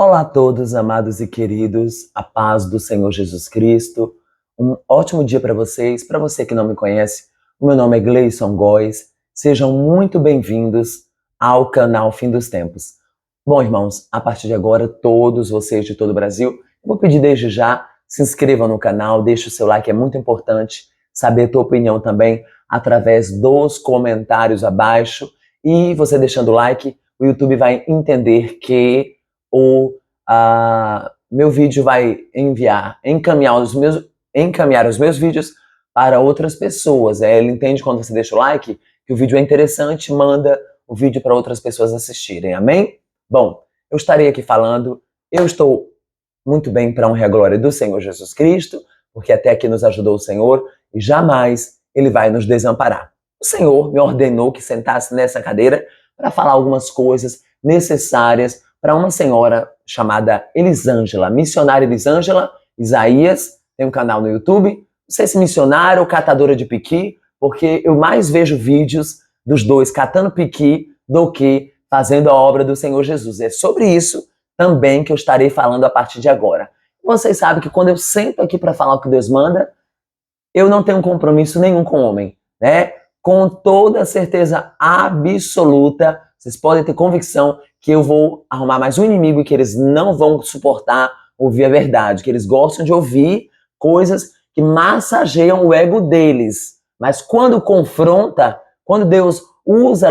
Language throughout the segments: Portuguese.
Olá a todos, amados e queridos, a paz do Senhor Jesus Cristo. Um ótimo dia para vocês. Para você que não me conhece, o meu nome é Gleison Góes. Sejam muito bem-vindos ao canal Fim dos Tempos. Bom, irmãos, a partir de agora, todos vocês de todo o Brasil, eu vou pedir desde já, se inscrevam no canal, deixe o seu like, é muito importante saber a tua opinião também através dos comentários abaixo. E você deixando o like, o YouTube vai entender que meu vídeo vai encaminhar os meus vídeos para outras pessoas. Ele entende quando você deixa o like que o vídeo é interessante, manda o vídeo para outras pessoas assistirem, amém? Bom, eu estarei aqui falando, eu estou muito bem para a honra e a glória do Senhor Jesus Cristo, porque até aqui nos ajudou o Senhor e jamais Ele vai nos desamparar. O Senhor me ordenou que sentasse nessa cadeira para falar algumas coisas necessárias para uma senhora chamada Elisângela, missionária Elisângela Isaías, tem um canal no YouTube, não sei se missionária ou catadora de piqui, porque eu mais vejo vídeos dos dois catando piqui do que fazendo a obra do Senhor Jesus. É sobre isso também que eu estarei falando a partir de agora. Vocês sabem que quando eu sento aqui para falar o que Deus manda, eu não tenho compromisso nenhum com o homem, né? Com toda certeza absoluta, vocês podem ter convicção que eu vou arrumar mais um inimigo e que eles não vão suportar ouvir a verdade, que eles gostam de ouvir coisas que massageiam o ego deles. Mas quando confronta, quando Deus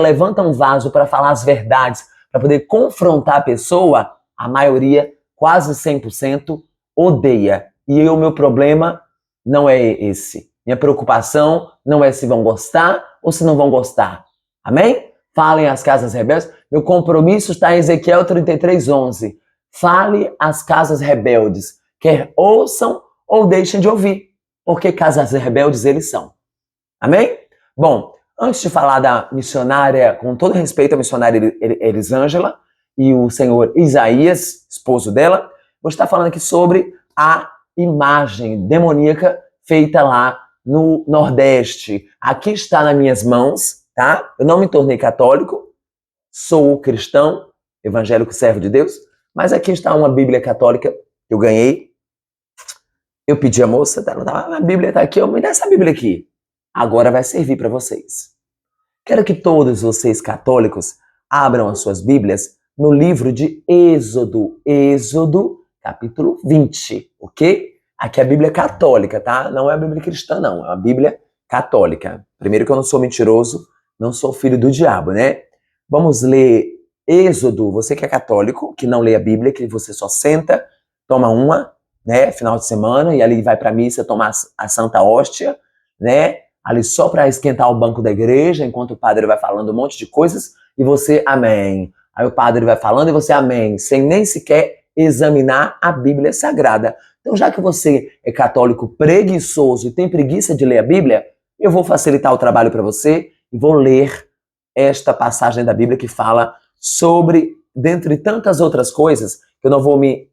levanta um vaso para falar as verdades, para poder confrontar a pessoa, a maioria, quase 100%, odeia. E o meu problema não é esse. Minha preocupação não é se vão gostar ou se não vão gostar. Amém? Falem às casas rebeldes. Meu compromisso está em Ezequiel 33:11. Fale às casas rebeldes, quer ouçam ou deixem de ouvir, porque casas rebeldes eles são. Amém? Bom, antes de falar da missionária, com todo respeito à missionária Elisângela e o senhor Isaías, esposo dela, vou estar falando aqui sobre a imagem demoníaca feita lá no Nordeste. Aqui está nas minhas mãos, tá? Eu não me tornei católico, sou cristão, evangélico, servo de Deus, mas aqui está uma Bíblia católica que eu ganhei. Eu pedi a moça, a Bíblia está aqui, me dá essa Bíblia aqui. Agora vai servir para vocês. Quero que todos vocês católicos abram as suas Bíblias no livro de Êxodo, capítulo 20, ok? Aqui é a Bíblia católica, tá? Não é a Bíblia cristã, não. É a Bíblia católica. Primeiro que eu não sou mentiroso, não sou filho do diabo, né? Vamos ler Êxodo. Você que é católico, que não lê a Bíblia, que você só senta, toma uma, né? Final de semana, e ali vai pra missa tomar a Santa Hóstia, né? Ali só para esquentar o banco da igreja, enquanto o padre vai falando um monte de coisas, e você, amém. Aí o padre vai falando e você, amém, sem nem sequer examinar a Bíblia Sagrada. Então, já que você é católico preguiçoso e tem preguiça de ler a Bíblia, eu vou facilitar o trabalho para você e vou ler esta passagem da Bíblia que fala sobre, dentre tantas outras coisas, que eu não vou me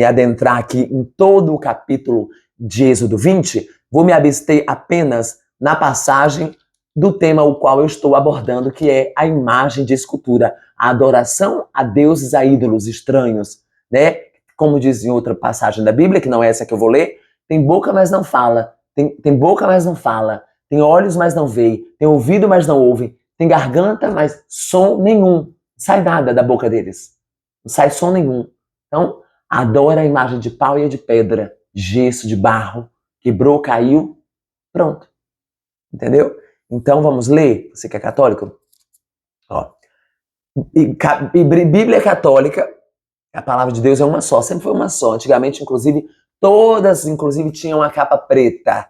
adentrar aqui em todo o capítulo de Êxodo 20, vou me abster apenas na passagem do tema o qual eu estou abordando, que é a imagem de escultura, a adoração a deuses, a ídolos estranhos, né? Como diz em outra passagem da Bíblia, que não é essa que eu vou ler, tem boca, mas não fala, tem boca, mas não fala, tem olhos, mas não vê, tem ouvido, mas não ouve, tem garganta, mas som nenhum, não sai nada da boca deles, não sai som nenhum. Então, adora a imagem de pau e de pedra, de gesso, de barro, quebrou, caiu, pronto. Entendeu? Então vamos ler, você que é católico? Ó. Bíblia católica, a palavra de Deus é uma só, sempre foi uma só. Antigamente, inclusive, todas, tinham a capa preta.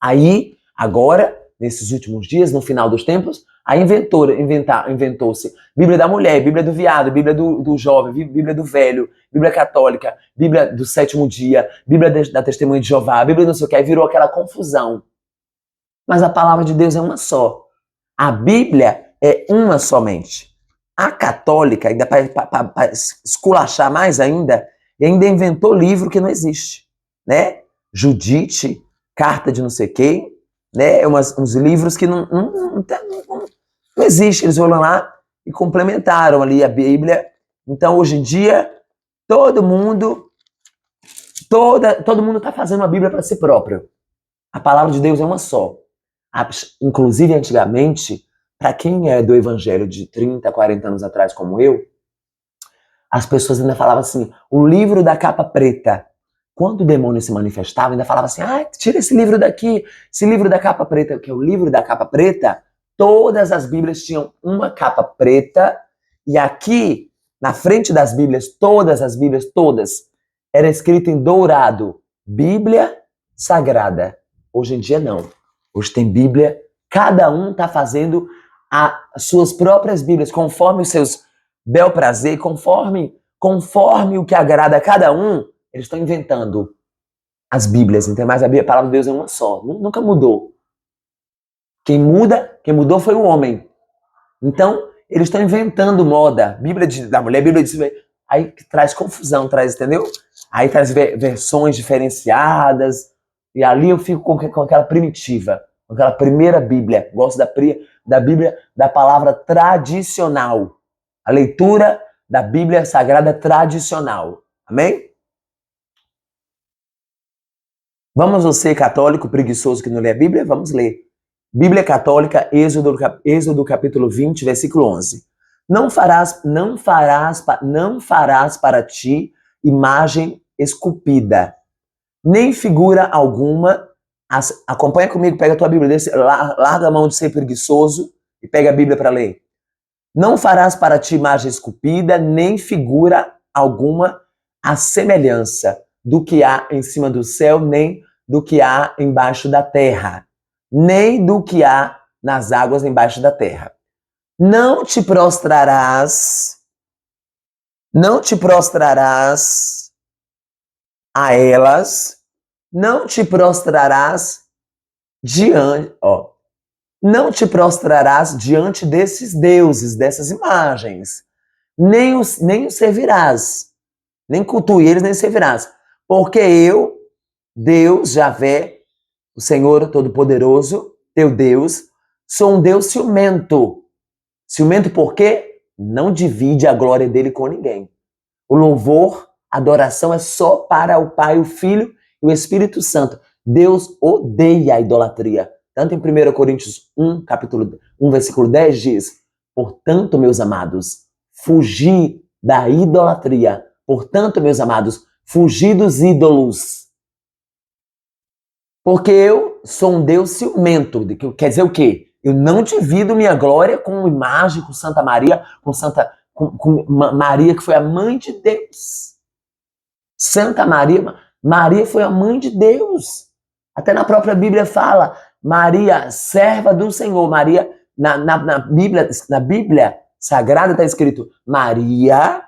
Aí, agora, nesses últimos dias, no final dos tempos, aí inventou-se Bíblia da mulher, Bíblia do viado, Bíblia do jovem, Bíblia do velho, Bíblia católica, Bíblia do sétimo dia, Bíblia da testemunha de Jeová, Bíblia não sei o que, aí virou aquela confusão. Mas a palavra de Deus é uma só. A Bíblia é uma somente. A católica, ainda para esculachar mais ainda inventou livro que não existe, né? Judite, carta de não sei quem, né? Uns livros que não existe. Eles foram lá e complementaram ali a Bíblia. Então, hoje em dia, Todo mundo está fazendo uma Bíblia para si próprio. A palavra de Deus é uma só. Inclusive, antigamente, para quem é do evangelho de 30, 40 anos atrás, como eu, as pessoas ainda falavam assim, o livro da capa preta. Quando o demônio se manifestava, ainda falava assim, tira esse livro daqui, esse livro da capa preta, que é o livro da capa preta. Todas as Bíblias tinham uma capa preta, e aqui, na frente das Bíblias, todas as Bíblias, todas, era escrito em dourado, Bíblia Sagrada. Hoje em dia não. Hoje tem Bíblia, cada um está fazendo as suas próprias Bíblias, conforme os seus bel prazer, conforme o que agrada a cada um, eles estão inventando as Bíblias. Então, mas a palavra de Deus é uma só, nunca mudou. Quem mudou foi o homem. Então, eles estão inventando moda. Bíblia da mulher, Bíblia de... Aí traz confusão, entendeu? Aí traz versões diferenciadas. E ali eu fico com aquela primitiva, com aquela primeira Bíblia. Gosto da Bíblia, da palavra tradicional. A leitura da Bíblia Sagrada tradicional. Amém? Vamos você, católico preguiçoso que não lê a Bíblia? Vamos ler. Bíblia Católica, Êxodo capítulo 20, versículo 11. Não farás para ti imagem esculpida, nem figura alguma. Acompanha comigo, pega a tua Bíblia, larga a mão de ser preguiçoso e pega a Bíblia para ler. Não farás para ti imagem esculpida, nem figura alguma a semelhança do que há em cima do céu, nem do que há embaixo da terra, nem do que há nas águas embaixo da terra. Não te prostrarás a elas, não te prostrarás diante desses deuses, dessas imagens, nem os servirás, nem cultue eles, nem servirás, porque eu, Deus, Javé, o Senhor Todo-Poderoso, teu Deus, sou um Deus ciumento. Ciumento por quê? Não divide a glória dele com ninguém. O louvor, a adoração é só para o Pai, o Filho e o Espírito Santo. Deus odeia a idolatria. Tanto em 1 Coríntios 1, capítulo 1, versículo 10 diz, portanto, meus amados, fugi da idolatria. Portanto, meus amados, fugi dos ídolos. Porque eu sou um Deus ciumento. Quer dizer o quê? Eu não divido minha glória com imagem, com Santa Maria, com Maria, que foi a mãe de Deus. Santa Maria, Maria foi a mãe de Deus. Até na própria Bíblia fala, Maria, serva do Senhor. Maria, na Bíblia Sagrada está escrito, Maria,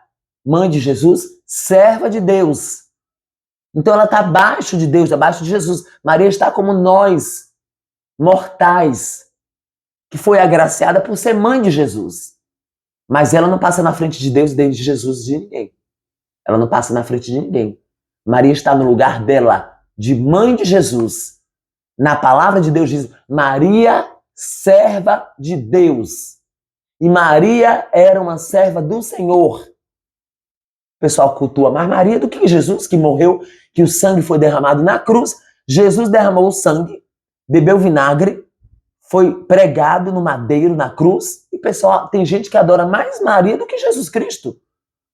mãe de Jesus, serva de Deus. Então ela está abaixo de Deus, abaixo de Jesus. Maria está como nós, mortais, que foi agraciada por ser mãe de Jesus. Mas ela não passa na frente de Deus, de Jesus, de ninguém. Ela não passa na frente de ninguém. Maria está no lugar dela, de mãe de Jesus. Na palavra de Deus diz, Maria, serva de Deus. E Maria era uma serva do Senhor. O pessoal cultua, mas Maria do que Jesus, que morreu, que o sangue foi derramado na cruz. Jesus derramou o sangue, bebeu vinagre, foi pregado no madeiro, na cruz. E pessoal, tem gente que adora mais Maria do que Jesus Cristo.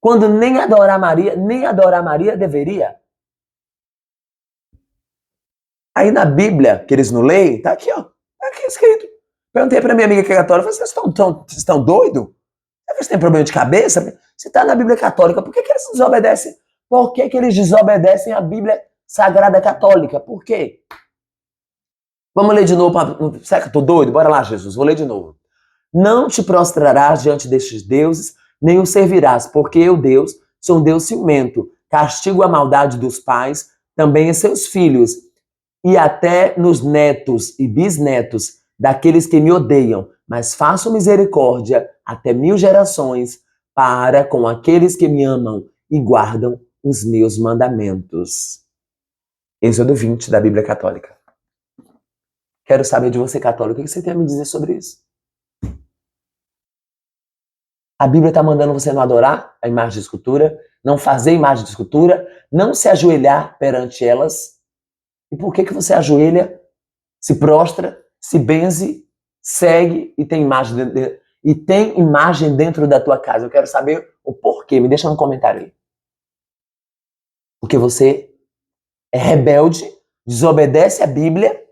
Quando nem adorar Maria deveria. Aí na Bíblia, que eles não leem, tá aqui, ó. Tá aqui escrito. Perguntei pra minha amiga que é católica, falei, vocês estão doidos? Vocês têm problema de cabeça? Se tá na Bíblia católica, por que eles desobedecem? Por que eles desobedecem a Bíblia Sagrada Católica? Por quê? Vamos ler de novo. Será que eu tô doido? Bora lá, Jesus. Vou ler de novo. Não te prostrarás diante destes deuses, nem os servirás, porque eu, Deus, sou um Deus ciumento. Castigo a maldade dos pais, também em seus filhos, e até nos netos e bisnetos daqueles que me odeiam, mas faço misericórdia até 1000 gerações para com aqueles que me amam e guardam os meus mandamentos. Êxodo 20 da Bíblia Católica. Quero saber de você, católico, o que você tem a me dizer sobre isso? A Bíblia está mandando você não adorar a imagem de escultura, não fazer imagem de escultura, não se ajoelhar perante elas. E por que você ajoelha, se prostra, se benze, segue e tem imagem dentro da tua casa? Eu quero saber o porquê. Me deixa no comentário aí. Porque você é rebelde, desobedece a Bíblia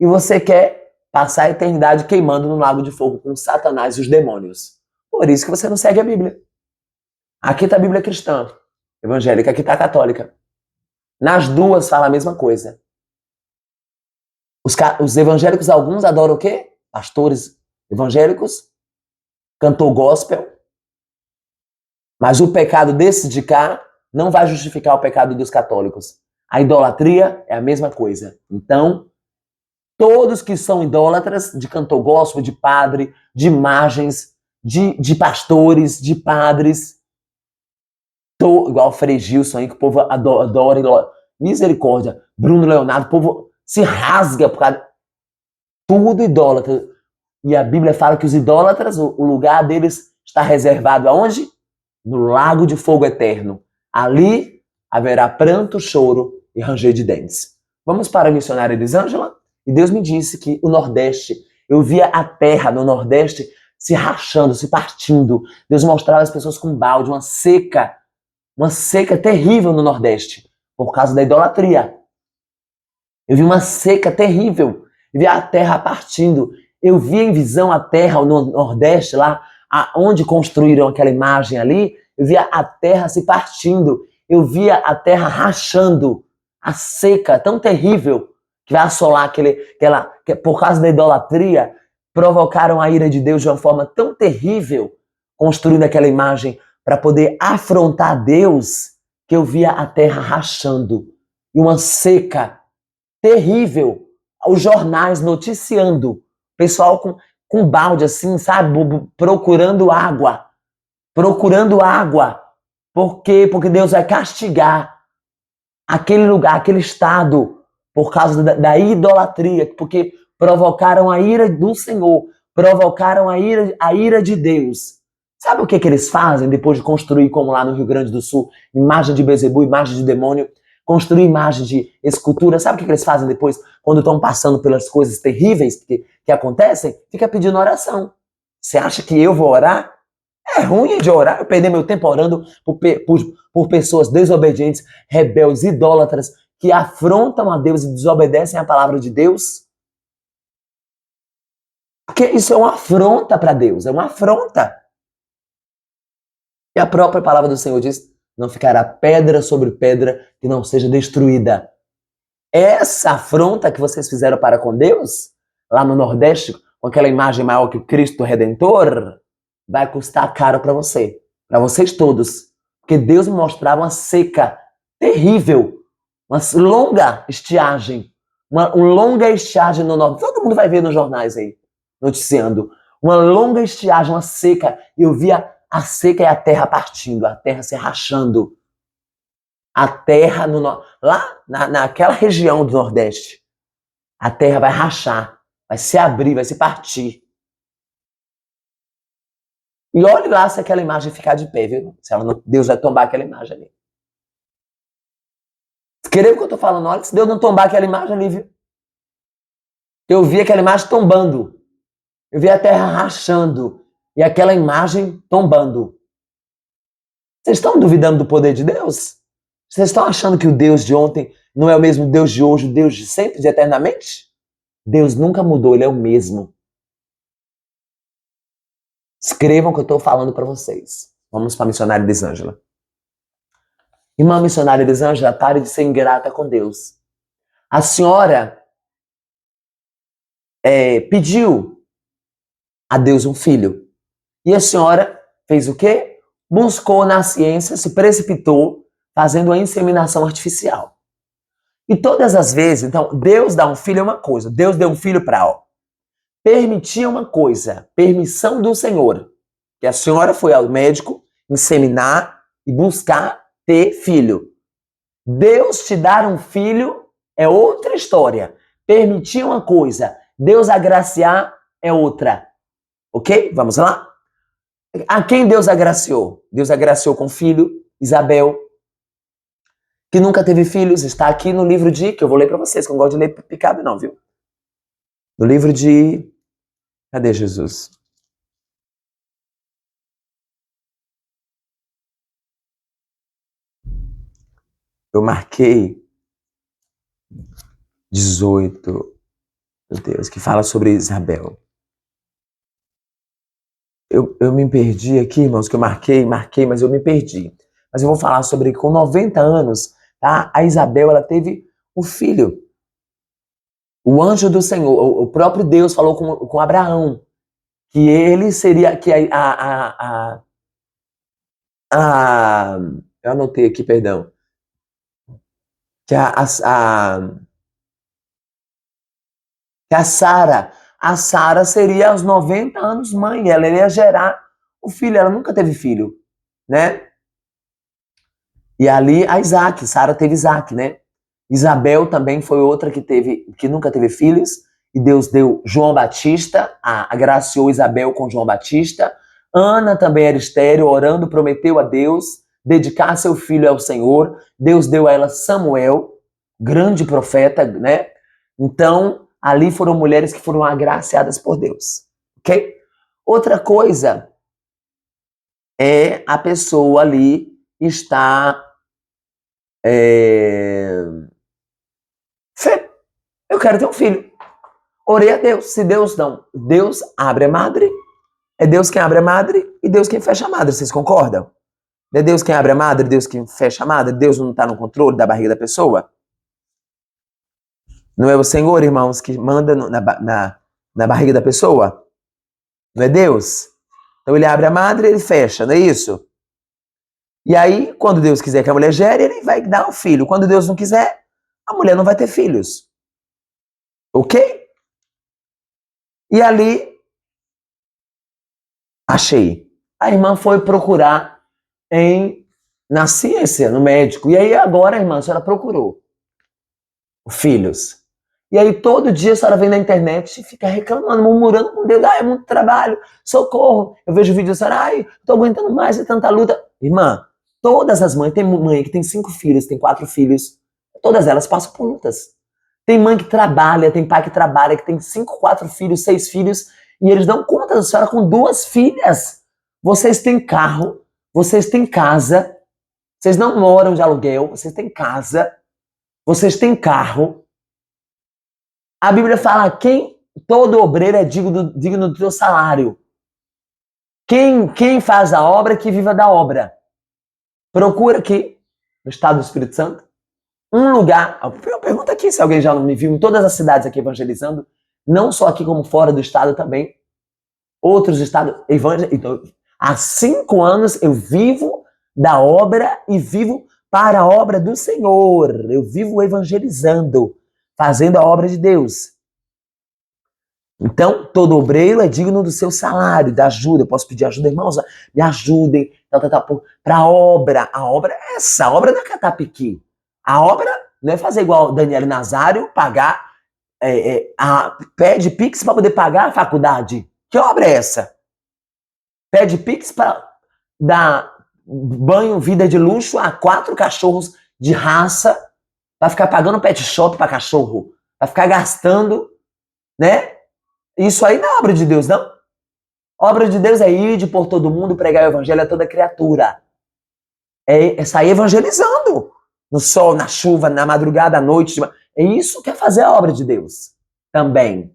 e você quer passar a eternidade queimando no lago de fogo com Satanás e os demônios. Por isso que você não segue a Bíblia. Aqui está a Bíblia cristã, evangélica, aqui está a católica. Nas duas fala a mesma coisa. Os evangélicos, alguns adoram o quê? Pastores evangélicos, cantor gospel. Mas o pecado desse de cá não vai justificar o pecado dos católicos. A idolatria é a mesma coisa. Então, todos que são idólatras, de cantor gospel, de padre, de imagens, de pastores, de padres, igual o Frei Gilson aí, que o povo adora, misericórdia, Bruno Leonardo, o povo se rasga por causa tudo idólatra. E a Bíblia fala que os idólatras, o lugar deles está reservado aonde? No lago de fogo eterno. Ali haverá pranto, choro e ranger de dentes. Vamos para a missionária Elisângela? E Deus me disse que o Nordeste, eu via a terra no Nordeste se rachando, se partindo. Deus mostrava as pessoas com balde, uma seca terrível no Nordeste, por causa da idolatria. Eu vi uma seca terrível, eu vi a terra partindo. Eu vi em visão a terra no Nordeste, lá onde construíram aquela imagem ali, eu via a terra se partindo, eu via a terra rachando, a seca tão terrível que vai assolar por causa da idolatria, provocaram a ira de Deus de uma forma tão terrível, construindo aquela imagem para poder afrontar Deus, que eu via a terra rachando e uma seca terrível. Os jornais noticiando, pessoal com balde assim, sabe, procurando água. Por quê? Porque Deus vai castigar aquele lugar, aquele estado, por causa da idolatria, porque provocaram a ira do Senhor, provocaram a ira de Deus. Sabe o que eles fazem depois de construir, como lá no Rio Grande do Sul, imagem de Bezebu, imagem de demônio, construir imagem de escultura? Sabe o que eles fazem depois, quando estão passando pelas coisas terríveis que acontecem? Fica pedindo oração. Você acha que eu vou orar? É ruim de orar, eu perder meu tempo orando por pessoas desobedientes, rebeldes, idólatras, que afrontam a Deus e desobedecem a palavra de Deus. Porque isso é uma afronta para Deus, é uma afronta. E a própria palavra do Senhor diz, não ficará pedra sobre pedra que não seja destruída. Essa afronta que vocês fizeram para com Deus, lá no Nordeste, com aquela imagem maior que o Cristo Redentor, vai custar caro para vocês todos. Porque Deus me mostrava uma seca terrível, uma longa estiagem, uma longa estiagem no Nordeste. Todo mundo vai ver nos jornais aí, noticiando. Uma longa estiagem, uma seca. E eu via a seca e a terra partindo, a terra se rachando. A terra, lá naquela região do Nordeste, a terra vai rachar, vai se abrir, vai se partir. E olhe lá se aquela imagem ficar de pé, viu? Se Deus vai tombar aquela imagem ali. Escreva o que eu estou falando, olha, se Deus não tombar aquela imagem ali, viu? Eu vi aquela imagem tombando. Eu vi a terra rachando e aquela imagem tombando. Vocês estão duvidando do poder de Deus? Vocês estão achando que o Deus de ontem não é o mesmo Deus de hoje, o Deus de sempre, de eternamente? Deus nunca mudou, Ele é o mesmo. Escrevam o que eu estou falando para vocês. Vamos para a missionária Elisângela. Irmã missionária Elisângela, pare de ser ingrata com Deus. A senhora pediu a Deus um filho. E a senhora fez o quê? Buscou na ciência, se precipitou, fazendo a inseminação artificial. E todas as vezes, então, Deus dá um filho é uma coisa. Deus deu um filho para permitir uma coisa, permissão do Senhor. Que a senhora foi ao médico inseminar e buscar ter filho. Deus te dar um filho é outra história. Permitir uma coisa, Deus agraciar é outra. Ok? Vamos lá? A quem Deus agraciou? Deus agraciou com filho Isabel, que nunca teve filhos, está aqui no livro de, que eu vou ler para vocês, que eu não gosto de ler picado não, viu? No livro de, cadê Jesus? Eu marquei 18, meu Deus, que fala sobre Isabel. Eu me perdi aqui, irmãos, que eu marquei, mas eu me perdi. Mas eu vou falar sobre com 90 anos, tá? A Isabel, ela teve um filho. O anjo do Senhor, o próprio Deus falou com Abraão, que ele seria, que eu anotei aqui, perdão, que a Sara seria aos 90 anos mãe, ela ia gerar o filho, ela nunca teve filho, né? E ali a Isaac, Sara teve Isaac, né? Isabel também foi outra que nunca teve filhos, e Deus deu João Batista, agraciou Isabel com João Batista. Ana também era estéril, orando, prometeu a Deus dedicar seu filho ao Senhor. Deus deu a ela Samuel, grande profeta, né? Então, ali foram mulheres que foram agraciadas por Deus, ok? Outra coisa é a pessoa ali estar eu quero ter um filho. Orei a Deus. Se Deus não, Deus abre a madre, é Deus quem abre a madre e Deus quem fecha a madre. Vocês concordam? Não é Deus quem abre a madre, Deus quem fecha a madre? Deus não está no controle da barriga da pessoa? Não é o Senhor, irmãos, que manda na barriga da pessoa? Não é Deus? Então ele abre a madre e ele fecha, não é isso? E aí, quando Deus quiser que a mulher gere, ele vai dar o filho. Quando Deus não quiser, a mulher não vai ter filhos. Ok? E ali, achei. A irmã foi procurar na ciência, no médico. E aí agora, irmã, a senhora procurou filhos. E aí todo dia a senhora vem na internet e fica reclamando, murmurando com Deus. É muito trabalho, socorro. Eu vejo vídeos da senhora, tô aguentando mais, é tanta luta. Irmã, todas as mães, tem mãe que tem 5 filhos, tem 4 filhos, todas elas passam por lutas. Tem mãe que trabalha, tem pai que trabalha, que tem 5, 4 filhos, 6 filhos, e eles dão conta da senhora com 2 filhas. Vocês têm carro, vocês têm casa, vocês não moram de aluguel, vocês têm casa, vocês têm carro. A Bíblia fala, todo obreiro é digno do teu salário. Quem faz a obra, que viva da obra. Procura aqui, no estado do Espírito Santo, um lugar. Eu pergunto aqui se alguém já me viu em todas as cidades aqui evangelizando, não só aqui como fora do estado também. Outros estados evangelizando. Há 5 anos eu vivo da obra e vivo para a obra do Senhor. Eu vivo evangelizando, fazendo a obra de Deus. Então, todo obreiro é digno do seu salário, da ajuda. Eu posso pedir ajuda, irmãos? Me ajudem, para a obra. A obra é essa, a obra não é catapiqui. A obra não é fazer igual Daniel Nazário, pagar, pede Pix para poder pagar a faculdade. Que obra é essa? Pede Pix para dar banho, vida de luxo a 4 cachorros de raça, para ficar pagando pet shop para cachorro, para ficar gastando, né? Isso aí não é obra de Deus, não. Obra de Deus é ir por todo mundo, pregar o evangelho a toda criatura. É sair evangelizando. No sol, na chuva, na madrugada, à noite. É isso que é fazer a obra de Deus. Também.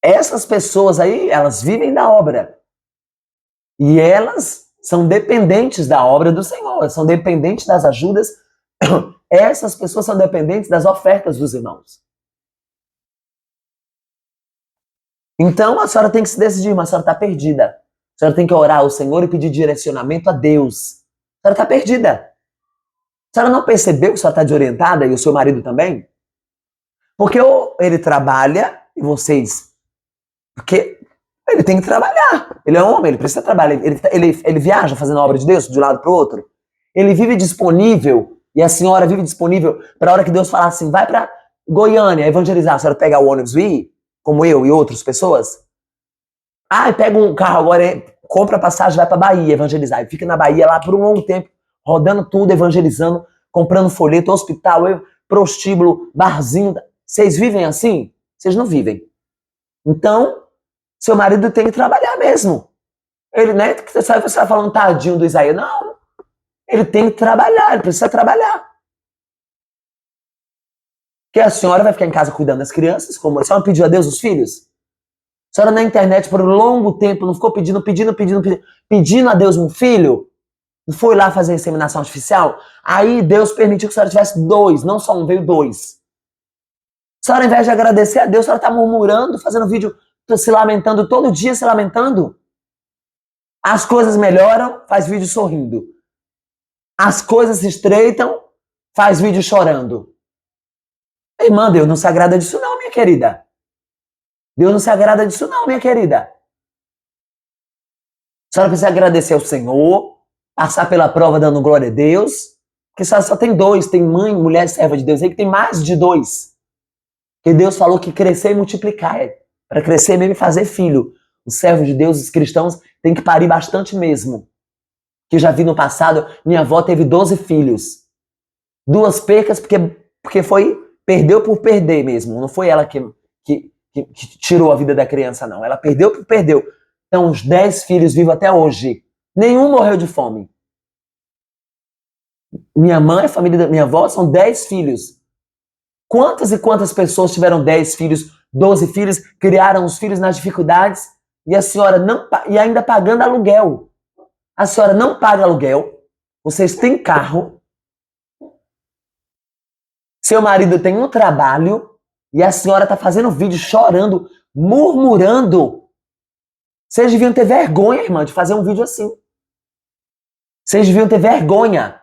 Essas pessoas aí, elas vivem da obra. E elas são dependentes da obra do Senhor. São dependentes das ajudas. Essas pessoas são dependentes das ofertas dos irmãos. Então, a senhora tem que se decidir, mas a senhora está perdida. A senhora tem que orar ao Senhor e pedir direcionamento a Deus. A senhora está perdida. A senhora não percebeu que a senhora está desorientada e o seu marido também? Porque ou ele trabalha e vocês... Porque ele tem que trabalhar. Ele é homem, ele precisa trabalhar. Ele viaja fazendo a obra de Deus de um lado para o outro. Ele vive disponível e a senhora vive disponível para a hora que Deus falar assim, vai para Goiânia evangelizar. A senhora pegar o ônibus e ir, como eu e outras pessoas. Pega um carro agora, compra passagem, vai pra Bahia evangelizar. E fica na Bahia lá por um longo tempo, rodando tudo, evangelizando, comprando folheto, hospital, prostíbulo, barzinho. Vocês vivem assim? Vocês não vivem. Então, seu marido tem que trabalhar mesmo. Ele, né? Você está falando tadinho do Isaías. Não. Ele tem que trabalhar, ele precisa trabalhar. Que a senhora vai ficar em casa cuidando das crianças, como a senhora pediu a Deus os filhos? A senhora na internet por um longo tempo não ficou pedindo a Deus um filho? Não foi lá fazer inseminação artificial? Aí Deus permitiu que a senhora tivesse 2, não só um, veio 2. A senhora, ao invés de agradecer a Deus, a senhora está murmurando, fazendo vídeo, se lamentando, todo dia se lamentando. As coisas melhoram, faz vídeo sorrindo. As coisas se estreitam, faz vídeo chorando. Irmã, Deus não se agrada disso não, minha querida. Deus não se agrada disso não, minha querida. A senhora precisa agradecer ao Senhor, passar pela prova dando glória a Deus, porque só tem 2, tem mãe, mulher, serva de Deus aí que tem mais de 2. Porque Deus falou que crescer e multiplicar, para crescer mesmo e fazer filho. Os servos de Deus, os cristãos, têm que parir bastante mesmo. Que já vi no passado, minha avó teve 12 filhos. 2 percas, porque perdeu por perder mesmo. Não foi ela que tirou a vida da criança, não. Ela perdeu por perdeu. Então, os 10 filhos vivos até hoje. Nenhum morreu de fome. Minha mãe, a família da minha avó, são 10 filhos. Quantas e quantas pessoas tiveram 10 filhos, 12 filhos, criaram os filhos nas dificuldades e a senhora não, e ainda pagando aluguel. A senhora não paga aluguel, vocês têm carro, seu marido tem um trabalho e a senhora está fazendo vídeo chorando, murmurando. Vocês deviam ter vergonha, irmã, de fazer um vídeo assim. Vocês deviam ter vergonha.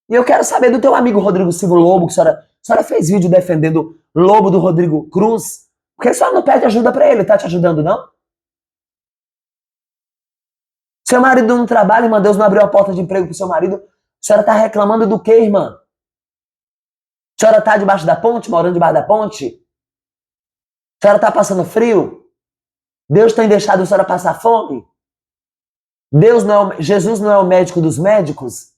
E eu quero saber do teu amigo Rodrigo Silva Lobo, que a senhora fez vídeo defendendo Lobo do Rodrigo Cruz. Por que a senhora não pede ajuda para ele? Tá te ajudando, não? Seu marido não trabalha, irmã, Deus não abriu a porta de emprego pro seu marido. A senhora tá reclamando do quê, irmã? A senhora tá debaixo da ponte, morando debaixo da ponte? A senhora tá passando frio? Deus tem deixado a senhora passar fome? Jesus não é o médico dos médicos?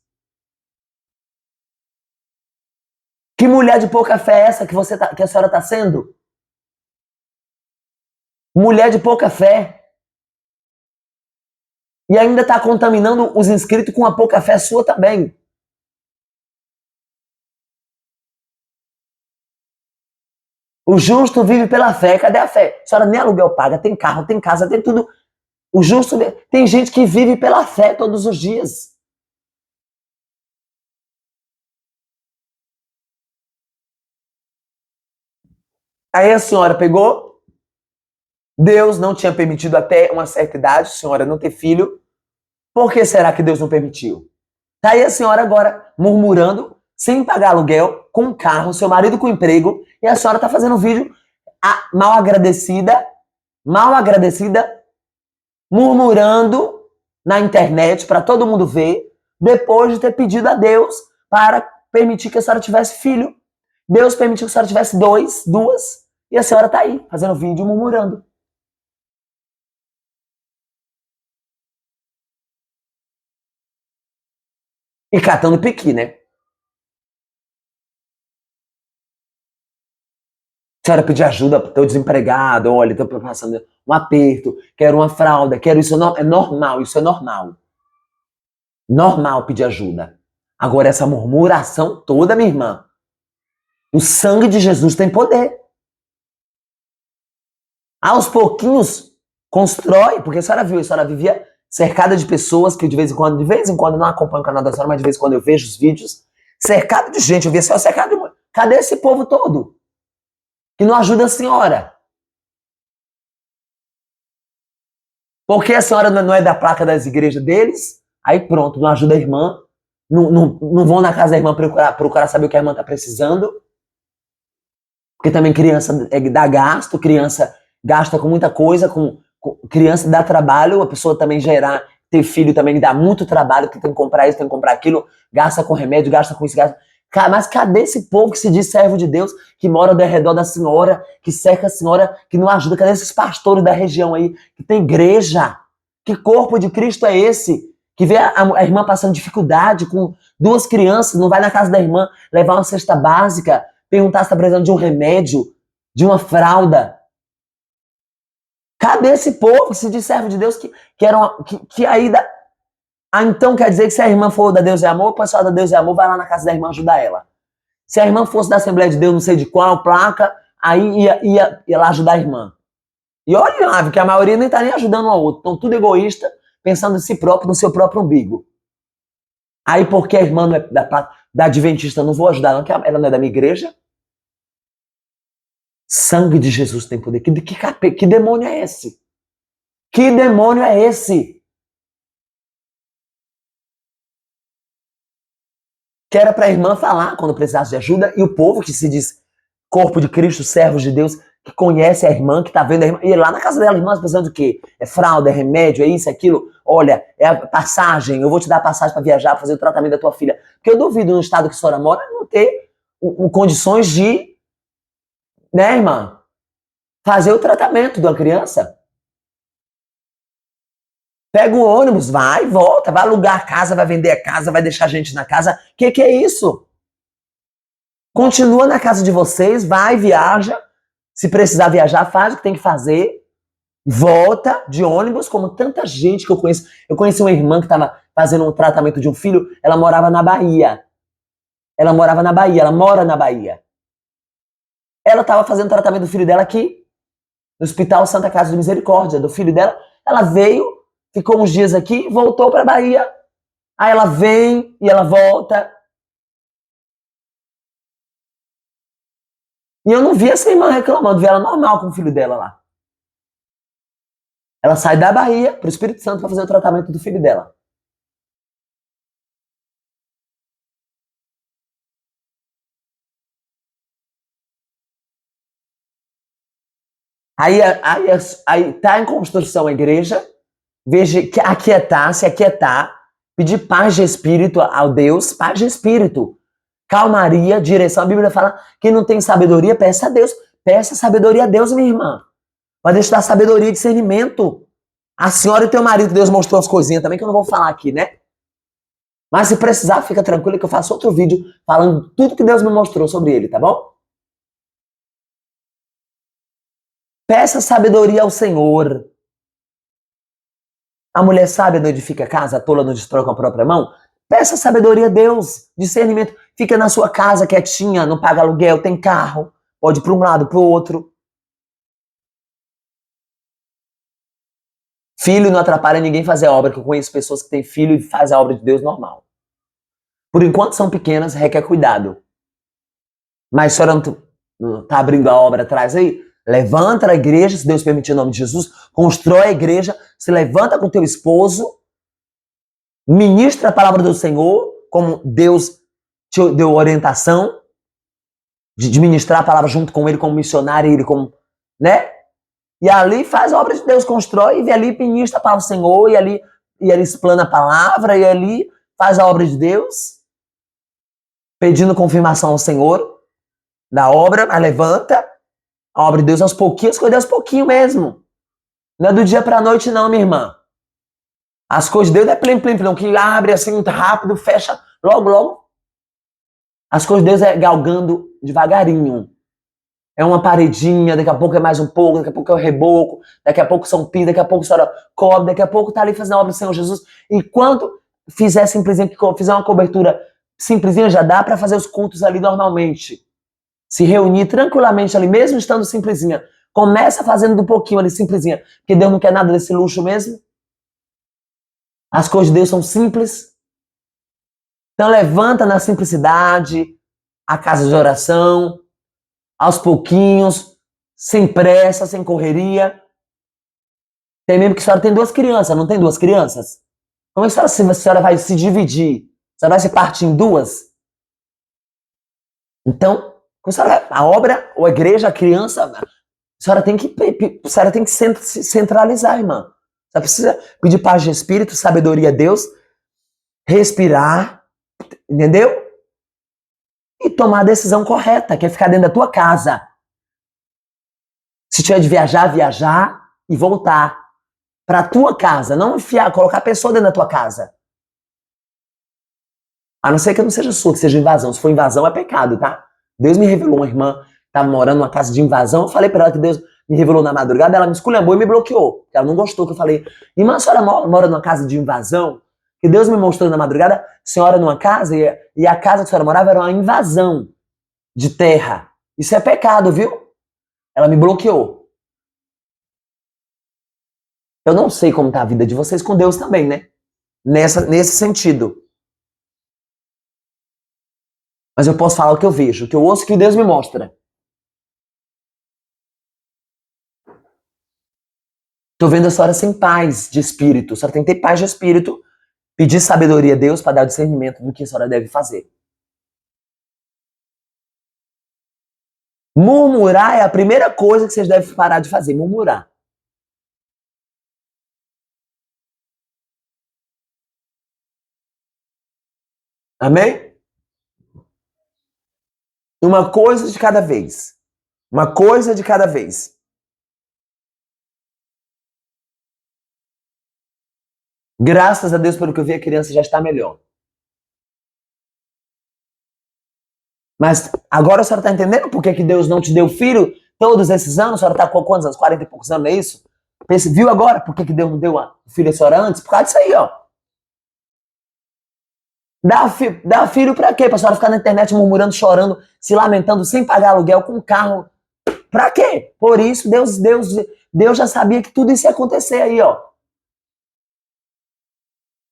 Que mulher de pouca fé é essa que a senhora está sendo? Mulher de pouca fé. E ainda está contaminando os inscritos com a pouca fé sua também. O justo vive pela fé. Cadê a fé? A senhora nem aluguel paga, tem carro, tem casa, tem tudo. O justo, tem gente que vive pela fé todos os dias. Aí a senhora pegou, Deus não tinha permitido até uma certa idade, a senhora não ter filho. Por que será que Deus não permitiu? Tá aí a senhora agora murmurando, sem pagar aluguel, com um carro, seu marido com emprego, e a senhora tá fazendo um vídeo mal agradecida, murmurando na internet para todo mundo ver, depois de ter pedido a Deus para permitir que a senhora tivesse filho. Deus permitiu que a senhora tivesse 2, 2, e a senhora tá aí, fazendo vídeo murmurando. E catando piqui, né? A senhora pedir ajuda, estou desempregado, olha, estou passando um aperto, quero uma fralda, quero isso. É normal, isso é normal. Normal pedir ajuda. Agora, essa murmuração toda, minha irmã, o sangue de Jesus tem poder. Aos pouquinhos, constrói, porque a senhora viu, a senhora vivia cercada de pessoas que de vez em quando eu não acompanho o canal da senhora, mas de vez em quando eu vejo os vídeos, cercado de gente, eu via a senhora cercada de... Cadê esse povo todo? Que não ajuda a senhora. Porque a senhora não é da placa das igrejas deles, aí pronto, não ajuda a irmã, não vão na casa da irmã procurar saber o que a irmã está precisando. Porque também criança dá gasto, criança gasta com muita coisa, criança dá trabalho, a pessoa também ter filho também dá muito trabalho, que tem que comprar isso, tem que comprar aquilo, gasta com remédio, gasta com isso, gasta... Mas cadê esse povo que se diz servo de Deus, que mora ao redor da senhora, que cerca a senhora, que não ajuda? Cadê esses pastores da região aí, que tem igreja, Que corpo de Cristo é esse? Que vê a irmã passando dificuldade com 2 crianças, não vai na casa da irmã levar uma cesta básica, perguntar se está precisando de um remédio, de uma fralda. Cadê esse povo que se diz servo de Deus que aí dá... Ah, então quer dizer que se a irmã for da Deus e Amor, o pessoal da Deus e Amor vai lá na casa da irmã ajudar ela. Se a irmã fosse da Assembleia de Deus, não sei de qual placa, aí ia lá ajudar a irmã. E olha lá, porque a maioria nem tá nem ajudando um ao outro. Estão tudo egoísta, pensando em si próprio, no seu próprio umbigo. Aí porque a irmã não é da Adventista, não vou ajudar não, que ela não é da minha igreja. Sangue de Jesus tem poder. Que demônio é esse? Que demônio é esse? Que era para a irmã falar quando precisasse de ajuda, e o povo que se diz corpo de Cristo, servos de Deus, que conhece a irmã, que tá vendo a irmã, e lá na casa dela, irmã, pensando o quê? É fralda, é remédio, é isso, é aquilo? Olha, é a passagem, eu vou te dar a passagem para viajar, fazer o tratamento da tua filha. Porque eu duvido no estado que a senhora mora não ter condições de, né, irmã, fazer o tratamento de uma criança. Pega o ônibus, vai, volta, vai alugar a casa, vai vender a casa, vai deixar gente na casa. Que é isso? Continua na casa de vocês, vai, viaja. Se precisar viajar, faz o que tem que fazer. Volta de ônibus, como tanta gente que eu conheço. Eu conheci uma irmã que estava fazendo um tratamento de um filho, ela morava na Bahia. Ela mora na Bahia. Ela estava fazendo tratamento do filho dela aqui, no Hospital Santa Casa de Misericórdia, do filho dela. Ela veio, ficou uns dias aqui, voltou para a Bahia. Aí ela vem e ela volta. E eu não vi essa irmã reclamando, vi ela normal com o filho dela lá. Ela sai da Bahia para o Espírito Santo para fazer o tratamento do filho dela. Aí tá em construção a igreja, veja que se aquietar, pedir paz de espírito ao Deus, paz de espírito, calmaria, direção. A Bíblia fala que não tem sabedoria, peça a Deus. Peça sabedoria a Deus, minha irmã. Vai deixar sabedoria e discernimento. A senhora e teu marido, Deus mostrou as coisinhas também, que eu não vou falar aqui, né? Mas se precisar, fica tranquilo que eu faço outro vídeo falando tudo que Deus me mostrou sobre ele, tá bom? Peça sabedoria ao Senhor. A mulher sábia não edifica casa, a tola não destrói com a própria mão. Peça sabedoria a Deus, discernimento. Fica na sua casa quietinha, não paga aluguel, tem carro, pode ir para um lado, para o outro. Filho não atrapalha ninguém fazer a obra, que eu conheço pessoas que têm filho e fazem a obra de Deus normal. Por enquanto são pequenas, requer cuidado. Mas a senhora não tá abrindo a obra atrás aí? Levanta a igreja, se Deus permitir, em nome de Jesus, constrói a igreja, se levanta com teu esposo, ministra a palavra do Senhor, como Deus te deu orientação, de ministrar a palavra junto com ele como missionário, ele como, né? E ali faz a obra de Deus, constrói, e ali ministra a palavra do Senhor, e ali explana a palavra, e ali faz a obra de Deus, pedindo confirmação ao Senhor da obra, mas levanta a obra de Deus aos pouquinhos, coisa aos pouquinhos mesmo. Não é do dia pra noite não, minha irmã. As coisas de Deus não é plim, plim, plim, que abre assim muito rápido, fecha logo, logo. As coisas de Deus é galgando devagarinho. É uma paredinha, daqui a pouco é mais um pouco, daqui a pouco é o reboco, daqui a pouco são pisos, daqui a pouco a senhora cobre, daqui a pouco tá ali fazendo a obra do Senhor Jesus. E quando fizer simplesinha, fizer uma cobertura simplesinha, já dá para fazer os cultos ali normalmente. Se reunir tranquilamente ali, mesmo estando simplesinha. Começa fazendo do pouquinho ali, simplesinha. Porque Deus não quer nada desse luxo mesmo. As coisas de Deus são simples. Então levanta na simplicidade, a casa de oração, aos pouquinhos, sem pressa, sem correria. Tem mesmo que a senhora tem 2 crianças, não tem 2 crianças? Como é que a senhora vai se dividir? A senhora vai se partir em 2? Então, a obra, ou a igreja, a criança, a senhora tem que se centralizar, irmã. Você precisa pedir paz de espírito, sabedoria a Deus, respirar, entendeu? E tomar a decisão correta, que é ficar dentro da tua casa. Se tiver de viajar, viajar e voltar. pra tua casa, não enfiar, colocar a pessoa dentro da tua casa. A não ser que não seja sua, que seja invasão. Se for invasão, é pecado, tá? Deus me revelou uma irmã que estava morando numa casa de invasão. Eu falei pra ela que Deus me revelou na madrugada. Ela me esculhambou e me bloqueou. Ela não gostou que eu falei. Irmã, a senhora mora numa casa de invasão? Que Deus me mostrou na madrugada. A senhora numa casa e a casa que a senhora morava era uma invasão de terra. Isso é pecado, viu? Ela me bloqueou. Eu não sei como tá a vida de vocês com Deus também, né? Nesse sentido. Mas eu posso falar o que eu vejo, o que eu ouço, o que Deus me mostra. Tô vendo a senhora sem paz de espírito. A senhora tem que ter paz de espírito, pedir sabedoria a Deus para dar discernimento do que a senhora deve fazer. Murmurar é a primeira coisa que vocês devem parar de fazer, murmurar. Amém? Uma coisa de cada vez. Uma coisa de cada vez. Graças a Deus, pelo que eu vi, a criança já está melhor. Mas agora a senhora está entendendo por que Deus não te deu filho todos esses anos? A senhora está com quantos anos? 40 e poucos anos, não é isso? Viu agora por que Deus não deu filho a senhora antes? Por causa disso aí, ó. Dá filho pra quê? Pra senhora ficar na internet murmurando, chorando, se lamentando, sem pagar aluguel, com carro. Pra quê? Por isso, Deus já sabia que tudo isso ia acontecer aí, ó.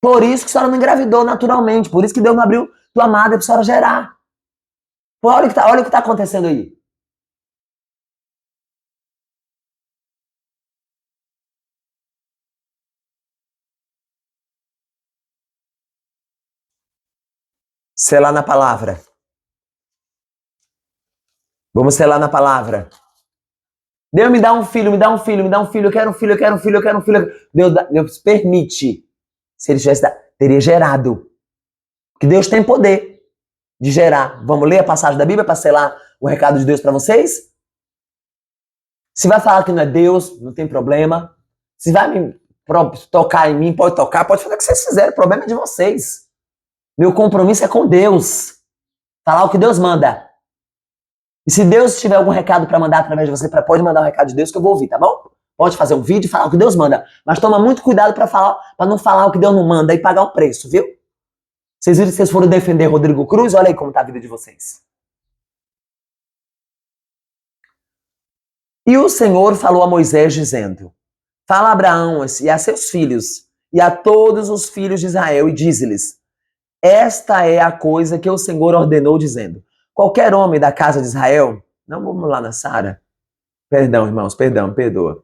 Por isso que a senhora não engravidou naturalmente. Por isso que Deus não abriu tua madre pra senhora gerar. Olha o que tá acontecendo aí. Selar na palavra. Vamos selar na palavra. Deus me dá um filho, me dá um filho, me dá um filho, eu quero um filho, eu quero um filho, eu quero um filho. Deus permite. Se ele tivesse dado, teria gerado. Porque Deus tem poder de gerar. Vamos ler a passagem da Bíblia para selar o recado de Deus para vocês? Se vai falar que não é Deus, não tem problema. Se vai tocar em mim, pode tocar, pode fazer o que vocês fizerem, o problema é de vocês. Meu compromisso é com Deus. Falar o que Deus manda. E se Deus tiver algum recado para mandar através de você, pode mandar o recado de Deus que eu vou ouvir, tá bom? Pode fazer um vídeo e falar o que Deus manda. Mas toma muito cuidado para não falar o que Deus não manda e pagar o preço, viu? Vocês viram que vocês foram defender Rodrigo Cruz? Olha aí como tá a vida de vocês. E o Senhor falou a Moisés dizendo: fala a Abraão e a seus filhos e a todos os filhos de Israel e diz-lhes: esta é a coisa que o Senhor ordenou dizendo: qualquer homem da casa de Israel... Não, vamos lá na Sara. Perdão, irmãos, perdão, me perdoa.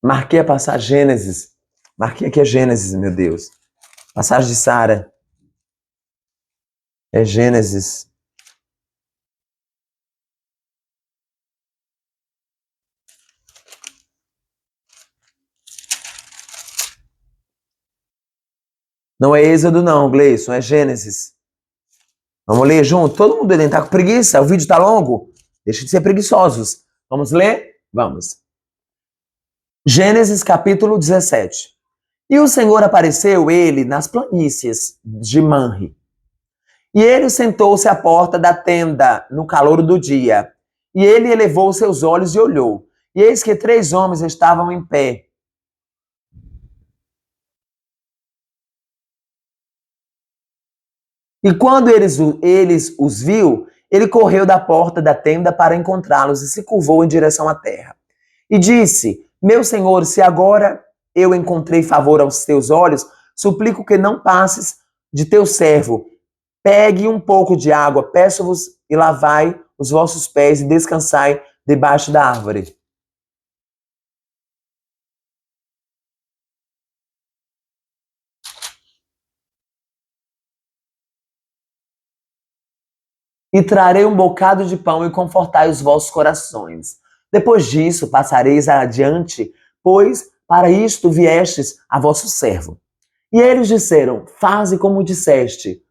Marquei a passagem Gênesis. Marquei aqui a Gênesis, meu Deus. Passagem de Sara. É Gênesis. Não é Êxodo não, Gleison, é Gênesis. Vamos ler junto? Todo mundo dentro tá com preguiça? O vídeo tá longo? Deixa de ser preguiçosos. Vamos ler? Vamos. Gênesis capítulo 17. E o Senhor apareceu ele nas planícies de Manre. E ele sentou-se à porta da tenda no calor do dia. E ele elevou seus olhos e olhou. E eis que 3 homens estavam em pé. E quando eles os viu, ele correu da porta da tenda para encontrá-los e se curvou em direção à terra. E disse: meu senhor, se agora eu encontrei favor aos teus olhos, suplico que não passes de teu servo. Pegue um pouco de água, peço-vos, e lavai os vossos pés e descansai debaixo da árvore. E trarei um bocado de pão e confortai os vossos corações. Depois disso, passareis adiante, pois para isto viestes a vosso servo. E eles disseram: faze como disseste.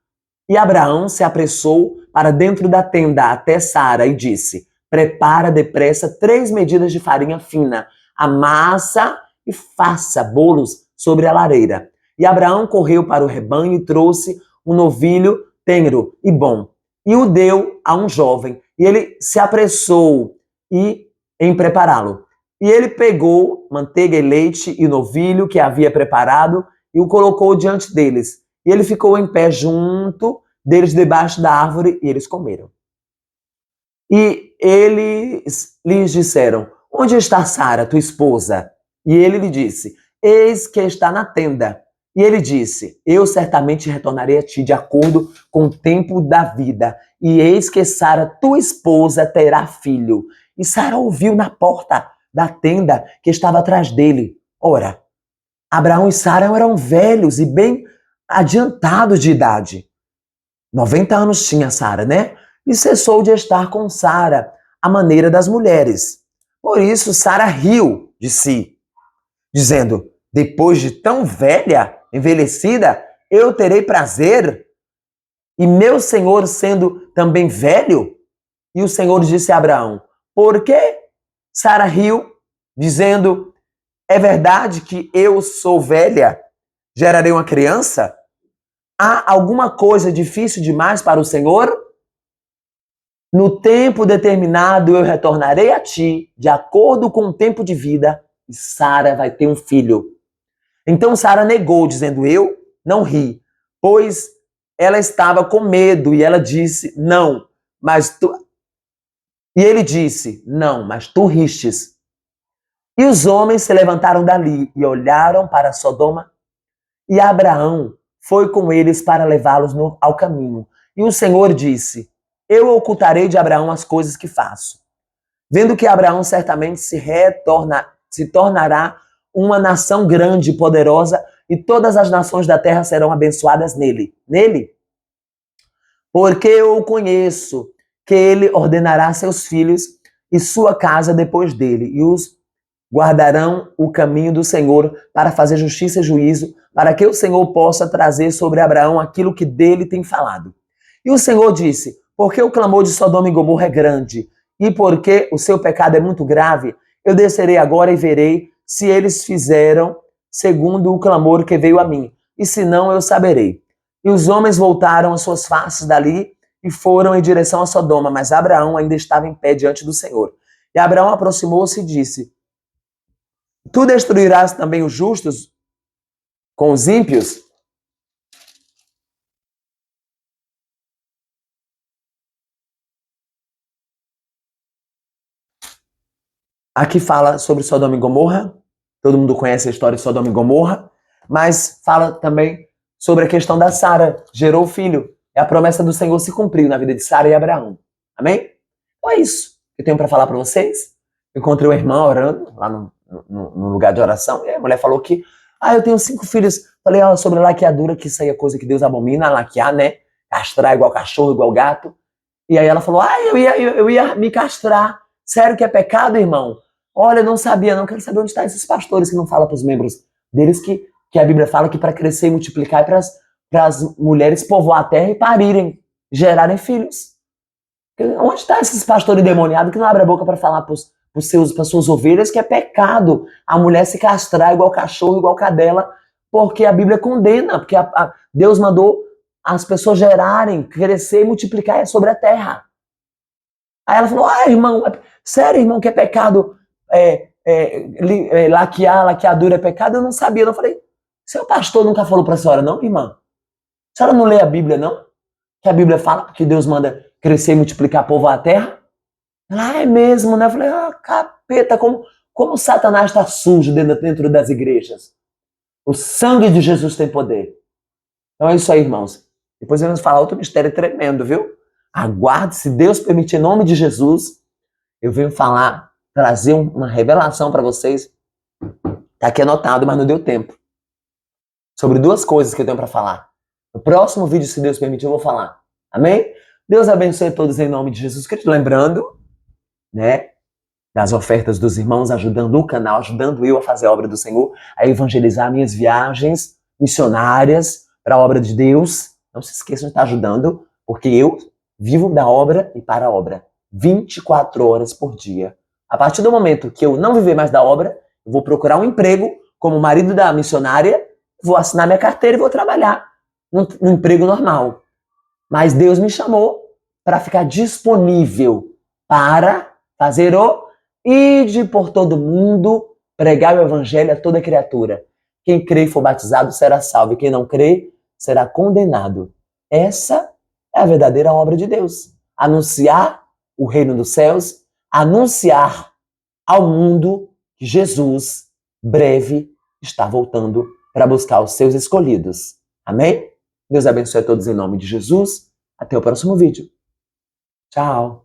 E Abraão se apressou para dentro da tenda até Sara e disse: prepara depressa 3 medidas de farinha fina, amassa e faça bolos sobre a lareira. E Abraão correu para o rebanho e trouxe um novilho tenro e bom, e o deu a um jovem. E ele se apressou em prepará-lo. E ele pegou manteiga e leite e novilho que havia preparado e o colocou diante deles. E ele ficou em pé junto deles debaixo da árvore e eles comeram. E eles lhes disseram: onde está Sara, tua esposa? E ele lhe disse: eis que está na tenda. E ele disse: eu certamente retornarei a ti de acordo com o tempo da vida. E eis que Sara, tua esposa, terá filho. E Sara ouviu na porta da tenda que estava atrás dele. Ora, Abraão e Sara eram velhos e bem adiantados de idade. 90 anos tinha Sara, né? E cessou de estar com Sara, à maneira das mulheres. Por isso Sara riu de si, dizendo: depois de tão velha, envelhecida, eu terei prazer? E meu senhor sendo também velho? E o Senhor disse a Abraão: por que Sara riu, dizendo: é verdade que eu sou velha? Gerarei uma criança? Há alguma coisa difícil demais para o Senhor? No tempo determinado eu retornarei a ti, de acordo com o tempo de vida, e Sara vai ter um filho. Então Sara negou, dizendo: eu não ri, pois ela estava com medo, e ela disse: não, mas tu... E ele disse: não, mas tu ristes. E os homens se levantaram dali e olharam para Sodoma, e Abraão foi com eles para levá-los ao caminho. E o Senhor disse: eu ocultarei de Abraão as coisas que faço. Vendo que Abraão certamente se tornará uma nação grande e poderosa, e todas as nações da terra serão abençoadas nele. Porque eu o conheço, que ele ordenará seus filhos e sua casa depois dele, e os guardarão o caminho do Senhor para fazer justiça e juízo, para que o Senhor possa trazer sobre Abraão aquilo que dele tem falado. E o Senhor disse: porque o clamor de Sodoma e Gomorra é grande, e porque o seu pecado é muito grave, eu descerei agora e verei se eles fizeram segundo o clamor que veio a mim, e se não, eu saberei. E os homens voltaram as suas faces dali e foram em direção a Sodoma, mas Abraão ainda estava em pé diante do Senhor. E Abraão aproximou-se e disse: tu destruirás também os justos com os ímpios? Aqui fala sobre Sodoma e Gomorra. Todo mundo conhece a história de Sodoma e Gomorra, mas fala também sobre a questão da Sara, gerou filho. E a promessa do Senhor se cumpriu na vida de Sara e Abraão. Amém? Então é isso que eu tenho para falar para vocês. Encontrei uma irmã orando lá no lugar de oração, e a mulher falou que eu tenho 5 filhos. Falei sobre laqueadura, que isso aí é coisa que Deus abomina, laquear, né? Castrar igual cachorro, igual gato. E aí ela falou: eu ia me castrar. Sério que é pecado, irmão? Olha, eu não sabia, não. Quero saber onde estão esses pastores que não falam para os membros deles que a Bíblia fala que para crescer e multiplicar é para as mulheres povoar a terra e parirem, gerarem filhos. Onde estão esses pastores endemoniados que não abrem a boca para falar para suas ovelhas que é pecado a mulher se castrar igual cachorro, igual cadela, porque a Bíblia condena, porque Deus mandou as pessoas gerarem, crescer e multiplicar sobre a terra. Aí ela falou: irmão, sério, irmão, que é pecado laqueadura é pecado? Eu não sabia. Eu falei: seu pastor nunca falou para a senhora, não, irmã? A senhora não lê a Bíblia, não? Que a Bíblia fala que Deus manda crescer e multiplicar povo à terra? Ela: é mesmo, né? Eu falei: capeta, como Satanás está sujo dentro das igrejas. O sangue de Jesus tem poder. Então é isso aí, irmãos. Depois vamos falar outro mistério tremendo, viu? Aguarde, se Deus permitir, em nome de Jesus, eu venho falar, trazer uma revelação para vocês. Tá aqui anotado, mas não deu tempo. Sobre 2 coisas que eu tenho para falar. No próximo vídeo, se Deus permitir, eu vou falar. Amém? Deus abençoe todos em nome de Jesus Cristo. Lembrando, né, das ofertas dos irmãos, ajudando o canal, ajudando eu a fazer a obra do Senhor, a evangelizar minhas viagens missionárias para a obra de Deus, Não se esqueçam de estar ajudando, porque eu vivo da obra e para a obra. 24 horas por dia. A partir do momento que eu não viver mais da obra, eu vou procurar um emprego como marido da missionária, vou assinar minha carteira e vou trabalhar num emprego normal. Mas Deus me chamou para ficar disponível para fazer o ide por todo mundo, pregar o evangelho a toda criatura. Quem crê e for batizado será salvo, e quem não crê será condenado. Essa é a verdadeira obra de Deus. Anunciar o reino dos céus, anunciar ao mundo que Jesus, breve, está voltando para buscar os seus escolhidos. Amém? Deus abençoe a todos em nome de Jesus. Até o próximo vídeo. Tchau!